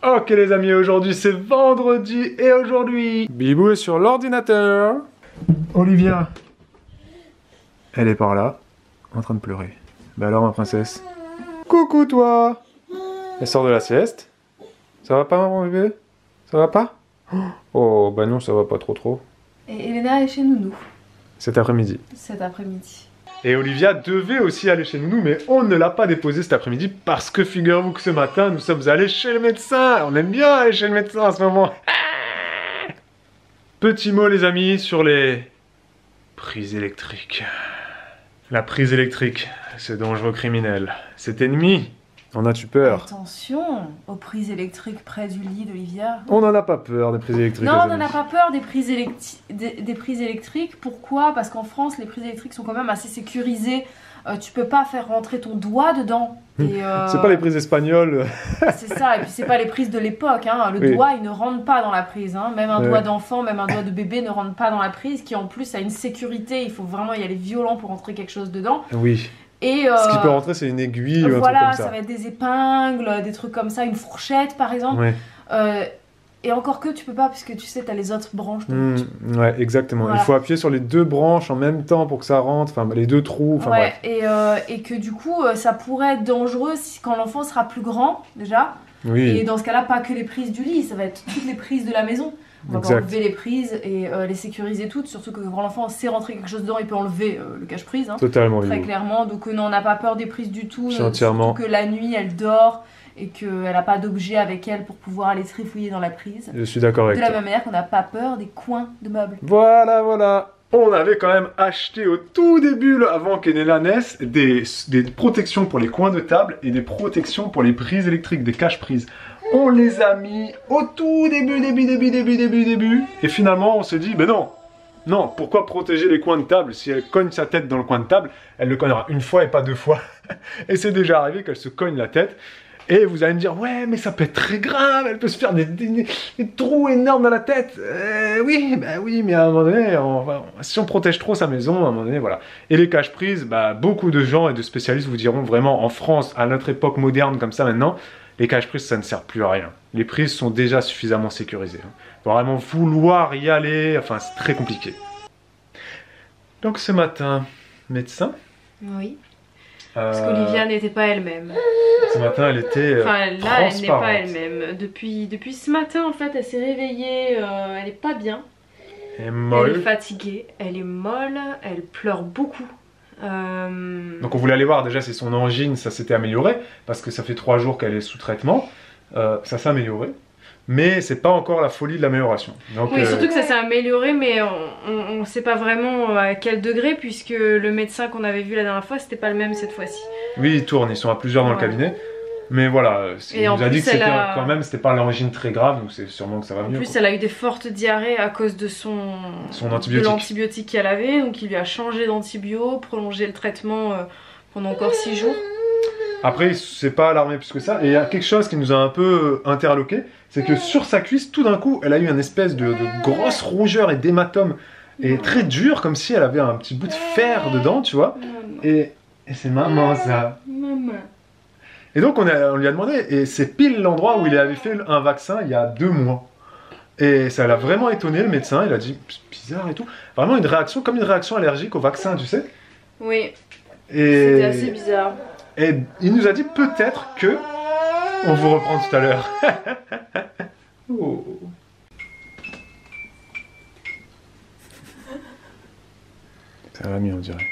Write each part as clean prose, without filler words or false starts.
Ok les amis, aujourd'hui c'est vendredi et aujourd'hui Bibou est sur l'ordinateur. Olivia, elle est par là, en train de pleurer. Bah alors ma princesse. Coucou toi. Elle sort de la sieste. Ça va pas mon bébé? Ça va pas? Oh bah non, ça va pas trop. Et Elena est chez Nounou. Cet après-midi. Cet après-midi. Et Olivia devait aussi aller chez Nounou, mais on ne l'a pas déposée cet après-midi parce que figurez-vous que ce matin, nous sommes allés chez le médecin. On aime bien aller chez le médecin en ce moment. Petit mot les amis sur les prises électriques. La prise électrique, c'est dangereux criminel. C'est ennemi. En as-tu peur? Attention aux prises électriques près du lit d'Olivia. On n'en a pas peur des prises électriques. Non, les on amis. n'en a pas peur des prises, des prises électriques. Pourquoi? Parce qu'en France, les prises électriques sont quand même assez sécurisées. Tu peux pas faire rentrer ton doigt dedans. C'est pas les prises espagnoles. C'est ça, et puis c'est pas les prises de l'époque. Hein. Le doigt, il ne rentre pas dans la prise. Hein. Même un doigt d'enfant, même un doigt de bébé ne rentre pas dans la prise, qui en plus a une sécurité. Il faut vraiment y aller violent pour rentrer quelque chose dedans. Oui. Et ce qui peut rentrer, c'est une aiguille ou un voilà, truc comme ça. Ça va être des épingles, des trucs comme ça, une fourchette par exemple. Ouais. Et encore que tu peux pas, puisque tu sais, t'as les autres branches. Ouais, exactement. Voilà. Il faut appuyer sur les deux branches en même temps pour que ça rentre, enfin les deux trous. Enfin, ouais, bref. Et que du coup, ça pourrait être dangereux quand l'enfant sera plus grand déjà. Oui. Et dans ce cas-là, pas que les prises du lit, ça va être toutes les prises de la maison. On va enlever les prises et les sécuriser toutes, surtout que quand l'enfant sait rentrer quelque chose dedans, il peut enlever le cache-prise. Hein, totalement. Très clairement, donc non, on n'a pas peur des prises du tout. Entièrement. Surtout que la nuit, elle dort et qu'elle n'a pas d'objet avec elle pour pouvoir aller trifouiller dans la prise. Je suis d'accord avec toi. De la même manière qu'on n'a pas peur des coins de meubles. Voilà. On avait quand même acheté au tout début, avant qu'Enela naisse, des protections pour les coins de table et des protections pour les prises électriques, des cache-prises. On les a mis au tout début. Et finalement, on se dit, ben non, pourquoi protéger les coins de table? Si elle cogne sa tête dans le coin de table, elle le cognera une fois et pas deux fois. Et c'est déjà arrivé qu'elle se cogne la tête. Et vous allez me dire, ouais, mais ça peut être très grave, elle peut se faire des trous énormes dans la tête. Oui, mais à un moment donné, si on protège trop sa maison, à un moment donné, voilà. Et les cache-prises, beaucoup de gens et de spécialistes vous diront vraiment, en France, à notre époque moderne comme ça maintenant, les cache-prises, ça ne sert plus à rien. Les prises sont déjà suffisamment sécurisées. Faut vraiment vouloir y aller, enfin, c'est très compliqué. Donc ce matin, médecin. Oui. Parce qu'Olivia n'était pas elle-même. Ce matin, elle était enfin, là, elle n'est pas elle-même. Depuis ce matin, en fait, elle s'est réveillée, elle est pas bien. Elle est molle. Elle est fatiguée, elle est molle, elle pleure beaucoup. Donc on voulait aller voir déjà si son angine, ça s'était amélioré, parce que ça fait 3 jours qu'elle est sous traitement. Ça s'est amélioré. Mais c'est pas encore la folie de l'amélioration. Oui, surtout que ça s'est amélioré, mais on sait pas vraiment à quel degré, puisque le médecin qu'on avait vu la dernière fois, c'était pas le même cette fois-ci. Oui, ils tournent, ils sont à plusieurs dans le cabinet. Mais voilà, il nous a dit que quand même, c'était pas l'angine très grave, donc c'est sûrement que ça va mieux. En plus, elle a eu des fortes diarrhées à cause de l'antibiotique qu'elle avait, donc il lui a changé d'antibio, prolongé le traitement pendant encore 6 jours. Après, c'est pas alarmé plus que ça. Et il y a quelque chose qui nous a un peu interloqué, c'est que sur sa cuisse, tout d'un coup, elle a eu une espèce de grosse rougeur et d'hématome. Et très dur, comme si elle avait un petit bout de fer dedans, tu vois. Et c'est maman ça. Maman. Et donc on lui a demandé, et c'est pile l'endroit où il avait fait un vaccin il y a 2 mois. Et ça l'a vraiment étonné, le médecin. Il a dit, c'est bizarre et tout. Vraiment une réaction, comme une réaction allergique au vaccin, tu sais. Oui. C'était assez bizarre. Et il nous a dit peut-être que on vous reprend tout à l'heure. Oh. Ça va mieux, on dirait.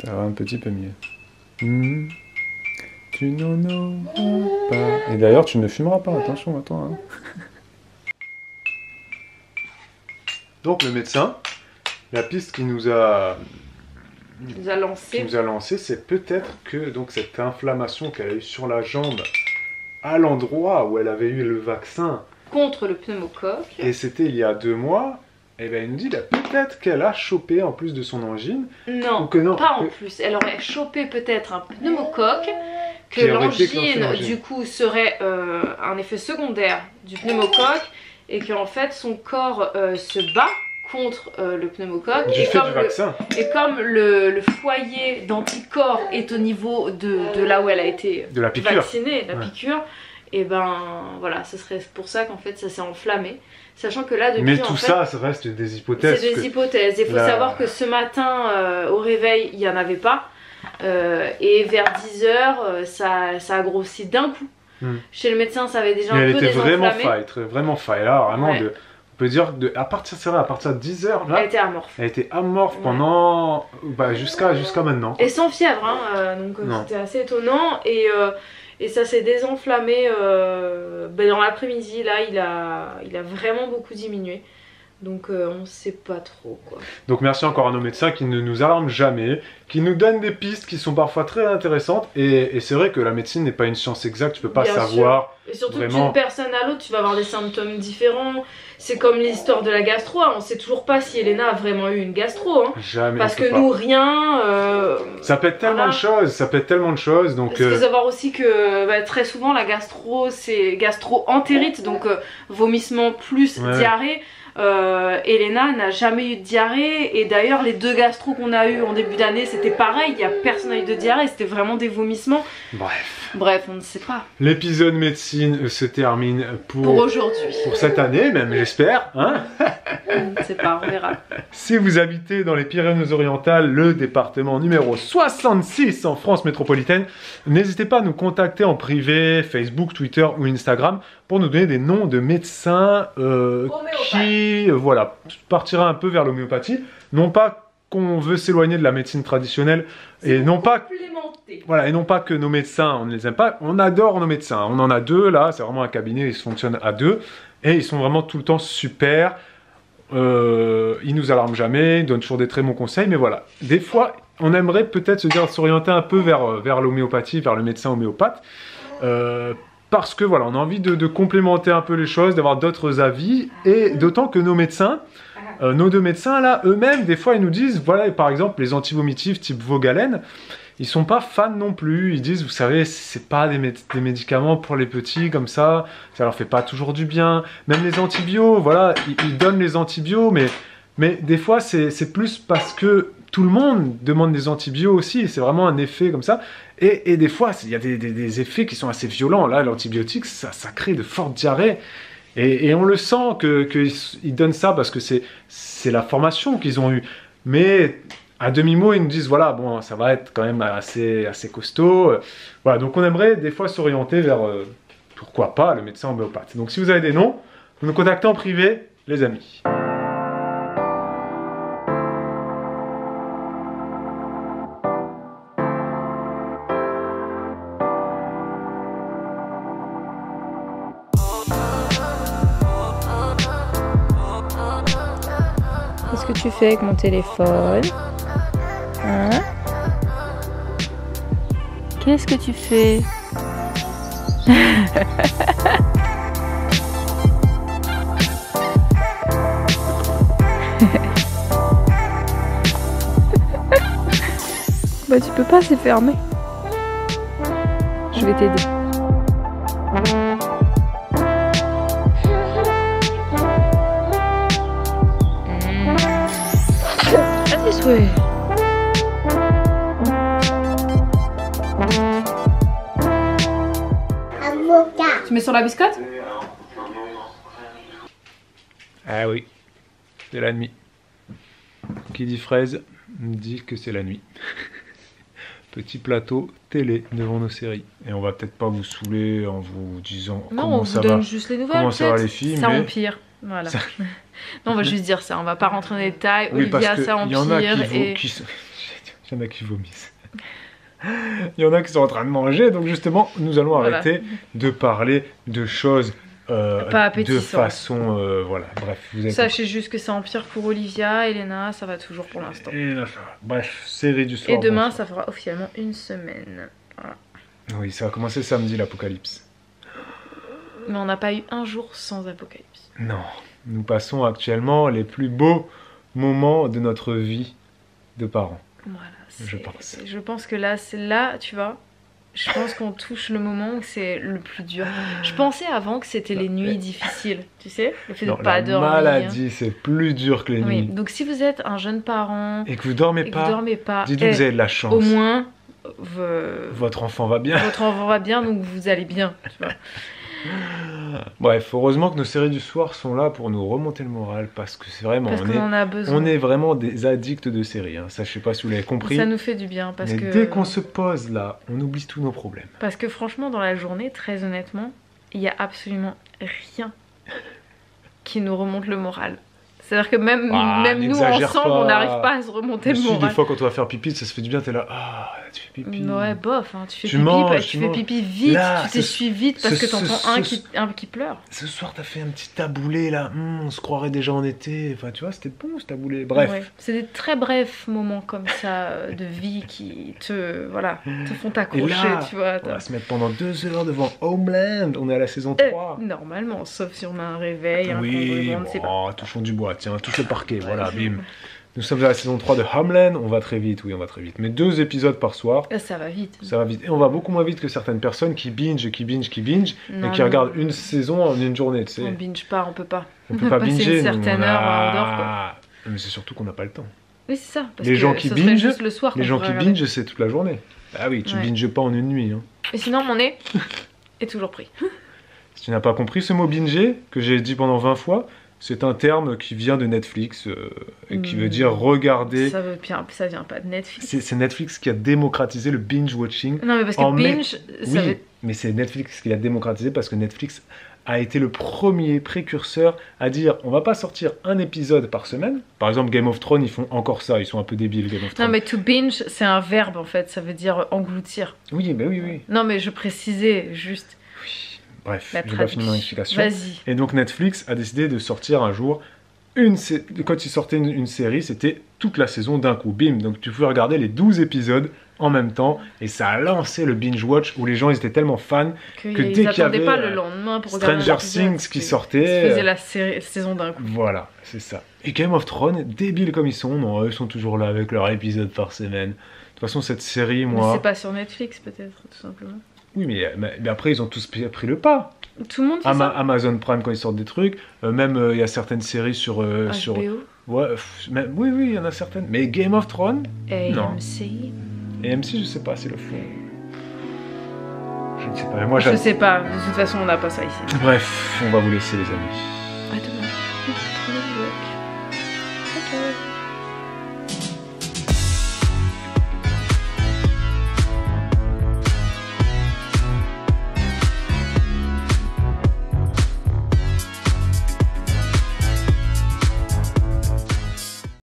Ça va un petit peu mieux. Tu n'en auras pas. Et d'ailleurs, tu ne fumeras pas, attention à toi. Hein. Donc le médecin, la piste qu'il nous a lancé, c'est peut-être que donc cette inflammation qu'elle a eue sur la jambe, à l'endroit où elle avait eu le vaccin contre le pneumocoque, et c'était il y a 2 mois, et bien il nous dit peut-être qu'elle a chopé en plus de son angine. Non, pas en plus. Elle aurait chopé peut-être un pneumocoque, que l'angine du coup serait un effet secondaire du pneumocoque, et qu'en fait son corps se bat contre le pneumocoque. Du fait du vaccin. Et comme le foyer d'anticorps est au niveau de là où elle a été vaccinée, la piqûre, et ben voilà, ce serait pour ça qu'en fait ça s'est enflammé. Sachant que là, depuis, mais tout ça reste des hypothèses. C'est des hypothèses. Il faut savoir que ce matin, au réveil, il n'y en avait pas. Et vers 10h, ça a grossi d'un coup. Chez le médecin, ça avait déjà un peu désenflammé. Elle était vraiment faille. Là, vraiment, on peut dire, à partir de 10h, là, elle était amorphe pendant, jusqu'à maintenant. Et sans fièvre, hein, donc c'était assez étonnant. Et ça s'est désenflammé dans l'après-midi. Là, il a vraiment beaucoup diminué. Donc on sait pas trop quoi. Donc merci encore à nos médecins qui ne nous alarment jamais, qui nous donnent des pistes qui sont parfois très intéressantes. Et c'est vrai que la médecine n'est pas une science exacte, tu peux pas savoir. Et surtout vraiment... d'une personne à l'autre, tu vas avoir des symptômes différents. C'est comme l'histoire de la gastro, hein. On sait toujours pas si Elena a vraiment eu une gastro. Hein. Jamais. Parce que nous, rien. Ça peut être tellement de choses, Donc, il faut savoir aussi que très souvent la gastro, c'est gastro-entérite, donc vomissement plus diarrhée. Elena n'a jamais eu de diarrhée, et d'ailleurs les 2 gastro qu'on a eu en début d'année c'était pareil, personne n'a eu de diarrhée, c'était vraiment des vomissements. Bref, on ne sait pas. L'épisode médecine se termine pour aujourd'hui. Pour cette année même, j'espère. Hein. On ne sait pas, on verra. Si vous habitez dans les Pyrénées-Orientales, le département numéro 66 en France métropolitaine, n'hésitez pas à nous contacter en privé, Facebook, Twitter ou Instagram, pour nous donner des noms de médecins qui partira un peu vers l'homéopathie. Non pas qu'on veut s'éloigner de la médecine traditionnelle, et non pas que nos médecins, on ne les aime pas. On adore nos médecins. On en a 2 là, c'est vraiment un cabinet, ils fonctionnent à 2 et ils sont vraiment tout le temps super. Ils nous alarment jamais, ils donnent toujours des très bons conseils, mais voilà. Des fois, on aimerait peut-être s'orienter un peu vers l'homéopathie, vers le médecin homéopathe. Parce que voilà, on a envie de complémenter un peu les choses, d'avoir d'autres avis, et d'autant que nos médecins, nos 2 médecins là, eux-mêmes, des fois ils nous disent, voilà, par exemple les antivomitifs type Vogalène, ils sont pas fans non plus. Ils disent, vous savez, c'est pas des médicaments pour les petits comme ça leur fait pas toujours du bien. Même les antibiotiques, voilà, ils donnent les antibiotiques, mais des fois c'est plus parce que tout le monde demande des antibiotiques aussi, c'est vraiment un effet comme ça. Et des fois, il y a des effets qui sont assez violents. Là, l'antibiotique, ça crée de fortes diarrhées. Et on le sent qu'ils donnent ça parce que c'est la formation qu'ils ont eue. Mais à demi-mot, ils nous disent, voilà, bon, ça va être quand même assez costaud. Voilà, donc on aimerait des fois s'orienter vers, pourquoi pas, le médecin homéopathe. Donc si vous avez des noms, vous nous contactez en privé, les amis. Qu'est-ce que tu fais avec mon téléphone? Hein? Qu'est-ce que tu fais? Bah tu peux pas, c'est fermé. Je vais t'aider. Ouais. Tu mets sur la biscotte? Ah oui, c'est la nuit. Qui dit fraise dit que c'est la nuit. Petit plateau télé devant nos séries. Et on va peut-être pas vous saouler en vous disant comment ça va. Non, on vous donne juste les nouvelles. Comment ça va les filles? Ça empire. Voilà. Ça... Non, on va juste dire ça, on va pas rentrer dans les détails. Oui, Olivia, ça empire. Il y en a qui vomissent. Il y en a qui sont en train de manger, donc justement, nous allons arrêter de parler de choses de façon... voilà, bref. Sachez juste que ça empire pour Olivia, Elena, ça va toujours pour l'instant. Bref, série du soir. Et demain, ça fera officiellement 1 semaine. Voilà. Oui, ça va commencer samedi, l'apocalypse. Mais on n'a pas eu un jour sans apocalypse. Non, nous passons actuellement les plus beaux moments de notre vie de parents. Voilà, je pense. Je pense que là, tu vois, Je pense qu'on touche le moment où c'est le plus dur. Je pensais avant que c'était les nuits difficiles, tu sais, le fait de pas dormir. La maladie, c'est plus dur que les nuits. Donc si vous êtes un jeune parent et que vous dormez pas, dites-vous que vous avez de la chance. Au moins, votre enfant va bien. Votre enfant va bien, donc vous allez bien, tu vois. Bref, heureusement que nos séries du soir sont là pour nous remonter le moral, parce que c'est vraiment, on est vraiment des addicts de séries, hein. Ça je sais pas si vous l'avez compris. Ça nous fait du bien, parce que... dès qu'on se pose là, on oublie tous nos problèmes. Parce que franchement, dans la journée, très honnêtement, il y a absolument rien qui nous remonte le moral. C'est-à-dire que même nous ensemble, on n'arrive pas à se remonter le moral. Des fois, quand on va faire pipi, ça se fait du bien, t'es là, tu fais pipi. Ouais, bof, hein, tu fais pipi vite, là, tu t'essuies vite parce que t'entends un qui pleure. Ce soir, t'as fait un petit taboulé là, on se croirait déjà en été. Enfin, tu vois, c'était bon ce taboulé. Bref. Ouais. C'est des très brefs moments comme ça de vie qui te font t'accrocher, tu vois. On va se mettre pendant 2 heures devant Homeland, on est à la saison 3. Normalement, sauf si on a un réveil, on ne sait pas. Touchons du bois. Tiens, touche le parquet, voilà, bim. Nous sommes à la saison 3 de Homeland, on va très vite, on va très vite. Mais 2 épisodes par soir. Ça va vite. Ça va vite. Et on va beaucoup moins vite que certaines personnes qui binge, et qui regardent une saison en une journée, tu sais. On binge pas, on peut pas. On peut pas binger. Une certaine heure, on dort, quoi. Mais c'est surtout qu'on n'a pas le temps. Oui, c'est ça. Parce les gens qui binge, le soir c'est toute la journée. Ah oui, tu binges pas en une nuit. Hein. Et sinon, mon nez est toujours pris. Si tu n'as pas compris ce mot binger, que j'ai dit pendant 20 fois, c'est un terme qui vient de Netflix et qui veut dire regarder. Ça vient pas de Netflix. C'est Netflix qui a démocratisé le binge watching. Non, mais parce que binge. Mais c'est Netflix qui l'a démocratisé parce que Netflix a été le premier précurseur à dire on va pas sortir un épisode par semaine. Par exemple, Game of Thrones, ils font encore ça, ils sont un peu débiles, Game of Thrones. Non, mais to binge, c'est un verbe en fait, ça veut dire engloutir. Oui, mais oui. Non, mais je précisais juste. Bref, j'ai pas fini mon explication. Vas-y. Et donc Netflix a décidé de sortir un jour quand ils sortaient une série, c'était toute la saison d'un coup, bim. Donc tu pouvais regarder les 12 épisodes en même temps et ça a lancé le binge watch où les gens ils étaient tellement fans que dès qu'il y avait pas le lendemain pour regarder Stranger Things qui sortait, ils faisaient la saison d'un coup. Voilà, c'est ça. Et Game of Thrones, débiles comme ils sont, non, eux sont toujours là avec leur épisode par semaine. De toute façon, cette série, moi... Mais c'est pas sur Netflix peut-être, tout simplement. Oui, mais après, ils ont tous pris le pas. Tout le monde fait ça. Amazon Prime, quand ils sortent des trucs. Même, il y a certaines séries sur... HBO. Ouais, oui, il y en a certaines. Mais Game of Thrones, non. AMC, je sais pas, c'est le fond. Je ne sais pas. Mais moi, je sais pas. De toute façon, on n'a pas ça ici. Bref, on va vous laisser, les amis.